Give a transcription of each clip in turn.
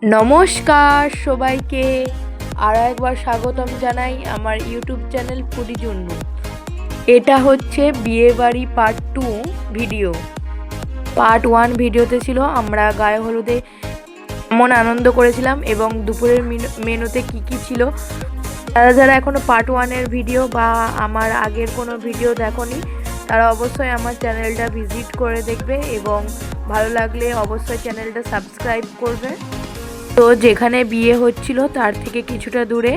নমস্কার সবাইকে, আরও একবার স্বাগতম জানাই আমার ইউটিউব চ্যানেল ফুডি জুন্নু। এটা হচ্ছে বিয়েবাড়ি পার্ট 2 ভিডিও। পার্ট 1 ভিডিওতে ছিল আমরা গায়ে হলুদে এমন আনন্দ করেছিলাম এবং দুপুরের মেনুতে কি ছিল। যারা যারা এখনও পার্ট 1-এর ভিডিও বা আমার আগের কোনো ভিডিও দেখোনি তারা অবশ্যই আমার চ্যানেলটা ভিজিট করে দেখবে এবং ভালো লাগলে অবশ্যই চ্যানেলটা সাবস্ক্রাইব করবে। তো যেখানে বিয়ে হচ্ছিল তার থেকে কিছুটা দূরে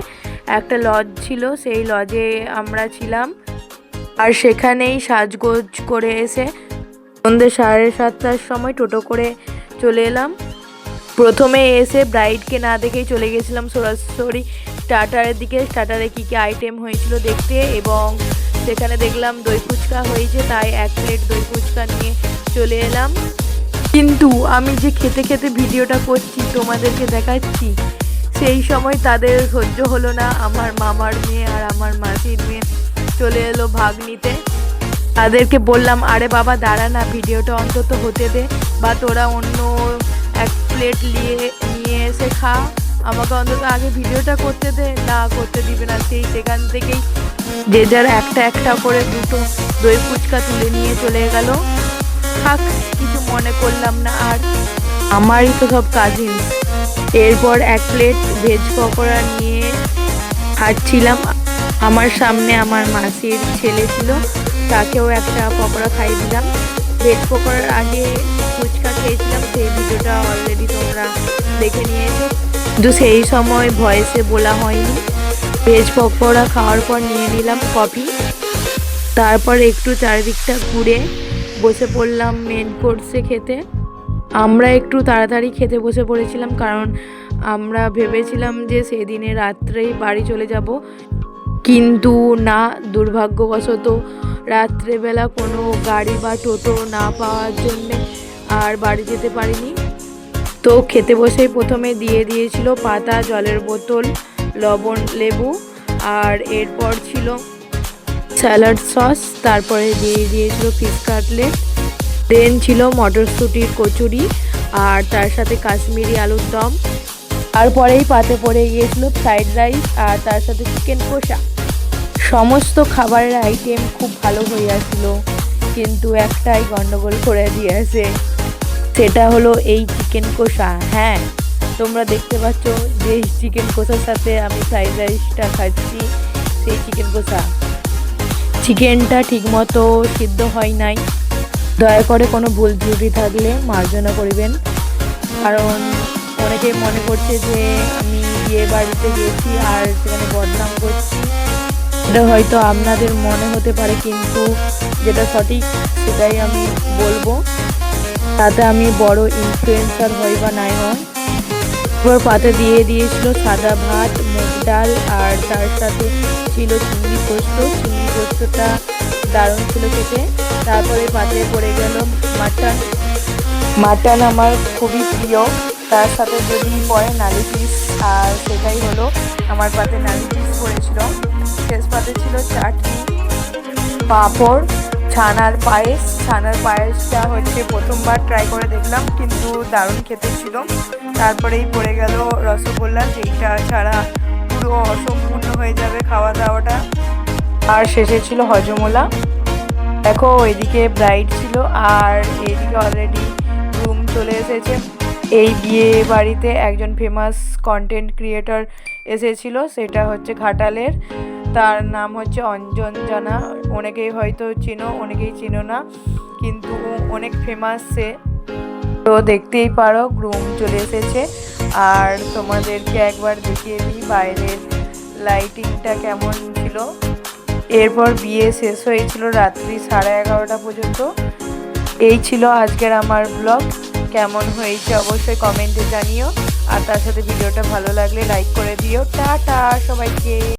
একটা লজ ছিল, সেই লজে আমরা ছিলাম। আর সেখানেই সাজগোজ করে এসে সন্ধ্যে 7:30টার সময় টোটো করে চলে এলাম। প্রথমে এসে ব্রাইডকে না দেখেই চলে গেছিলাম সরাসরি স্টার্টারের দিকে। স্টার্টারে কী কী আইটেম হয়েছিল দেখতে, এবং সেখানে দেখলাম দই ফুচকা হয়েছে, তাই 1 প্লেট দই ফুচকা নিয়ে চলে এলাম। কিন্তু আমি যে খেতে খেতে ভিডিওটা করছি তোমাদেরকে দেখাচ্ছি, সেই সময় তাদের সহ্য হলো না। আমার মামার মেয়ে আর আমার মাসির মেয়ে চলে এলো ভাগ নিতে। তাদেরকে বললাম, আরে বাবা দাঁড়া না, ভিডিওটা অন্তত হতে দে, বা তোরা অন্য 1 প্লেট নিয়ে এসে খা, আমাকে অন্তত আগে ভিডিওটা করতে দে। না, করতে দিবে না। সেখান থেকেই যে যার একটা করে 2টো দই ফুচকা তুলে নিয়ে চলে গেল। থাক, কিছু মনে করলাম না, আর আমারই তো সব কাজিন। এরপর 1 প্লেট ভেজ পকোড়া নিয়ে খাচ্ছিলাম। আমার সামনে আমার মাসির ছেলে ছিল, তাকেও একটা পকোড়া খাইয়ে দিলাম। ভেজ পকোড়ার আগে ফুচকা খেয়েছিলাম, সেই ভিডিওটা অলরেডি তোমরা দেখে নিয়েছো, কিন্তু সেই সময় ভয়েসে বলা হয়নি। ভেজ পকোড়া খাওয়ার পর নিয়ে নিলাম কফি। তারপর একটু চারিদিকটা ঘুরে বসে পড়লাম মেন কোর্সে খেতে। আমরা একটু তাড়াতাড়ি খেতে বসে পড়েছিলাম, কারণ আমরা ভেবেছিলাম যে সেদিনে রাত্রেই বাড়ি চলে যাব, কিন্তু না, দুর্ভাগ্যবশত রাত্রেবেলা কোনো গাড়ি বা টোটো না পাওয়ার জন্যে আর বাড়ি যেতে পারিনি। তো খেতে বসেই প্রথমে দিয়েছিল পাতা, জলের বোতল, লবণ, লেবু, আর এরপর ছিল স্যালাড সস, তারপরে দিয়েছিল ফিশ কাটলেট, দেন ছিল মটরশুঁটির কচুরি, আর তার সাথে কাশ্মীরি আলুর দম। তারপরেই পাতে পড়ে গিয়েছিল ফ্রাইড রাইস, আর তার সাথে চিকেন কষা। সমস্ত খাবারের আইটেম খুব ভালো হইয়াছিল, কিন্তু একটাই গন্ডগোল করে দিয়েছে, সেটা হলো এই চিকেন কষা। হ্যাঁ, তোমরা দেখতে পাচ্ছ যে চিকেন কষার সাথে আমি ফ্রাইড রাইসটা খাচ্ছি, সেই চিকেন কষা। চিকেনটা ঠিকমতো সিদ্ধ হয় নাই। দয়া করে কোনো ভুল ত্রুটি থাকলে মার্জনা করবেন, কারণ অনেকে মনে করছে যে আমি বিয়ে বাড়িতে গেছি আর সেখানে বদনাম করছি। এটা হয়তো আপনাদের মনে হতে পারে, কিন্তু যেটা সঠিক সেটাই আমি বলবো, তাতে আমি বড় ইনফ্লুয়েন্সার হই বা নাই হই। এবার পাতে দিয়েছিল সাদা ভাত, মুগ ডাল, আর তার সাথে ছিল চিংড়ি পোস্ত। চিংড়ি পোস্তটা দারুণ ছিল খেতে। তারপরে পাতে পড়ে গেল মাটন। মাটন আমার খুবই প্রিয়, তার সাথে যদি পড়ে নালি পিস, আর সেটাই হলো আমার পাতে নালি পিস পড়েছিল। শেষ পাতে ছিল চাটনি, পাঁপড়, ছানার পায়েস। ছানার পায়েসটা হচ্ছে প্রথমবার ট্রাই করে দেখলাম, কিন্তু দারুণ খেতে ছিল। তারপরেই পড়ে গেল রসগোল্লা, যেইটা ছাড়া পুরো অসম্পূর্ণ হয়ে যাবে খাওয়া দাওয়াটা। আর শেষে ছিল হজমোলা। দেখো, এদিকে ব্রাইড ছিল আর এইদিকে অলরেডি রুম চলে এসেছে। এই বিয়ে বাড়িতে একজন ফেমাস কন্টেন্ট ক্রিয়েটর এসেছিল, সেটা হচ্ছে ঘাটালের। তার নাম হচ্ছে অঞ্জন জানা। অনেকেই হয়তো চিনো, অনেকেই চিনো না, কিন্তু অনেক ফেমাস সে। তো দেখতেই পারো গ্রুম চলে এসেছে। আর তোমাদেরকে একবার দেখিয়ে দিই বাইরের লাইটিংটা কেমন ছিল। এরপর বিয়ে শেষ হয়েছিল রাত্রি 11:30 পর্যন্ত। এই ছিল আজকের আমার ব্লগ। কেমন হয়েছে অবশ্যই কমেন্টে জানিও, আর তার সাথে ভিডিওটা ভালো লাগলে লাইক করে দিও। টাটা সবাইকে।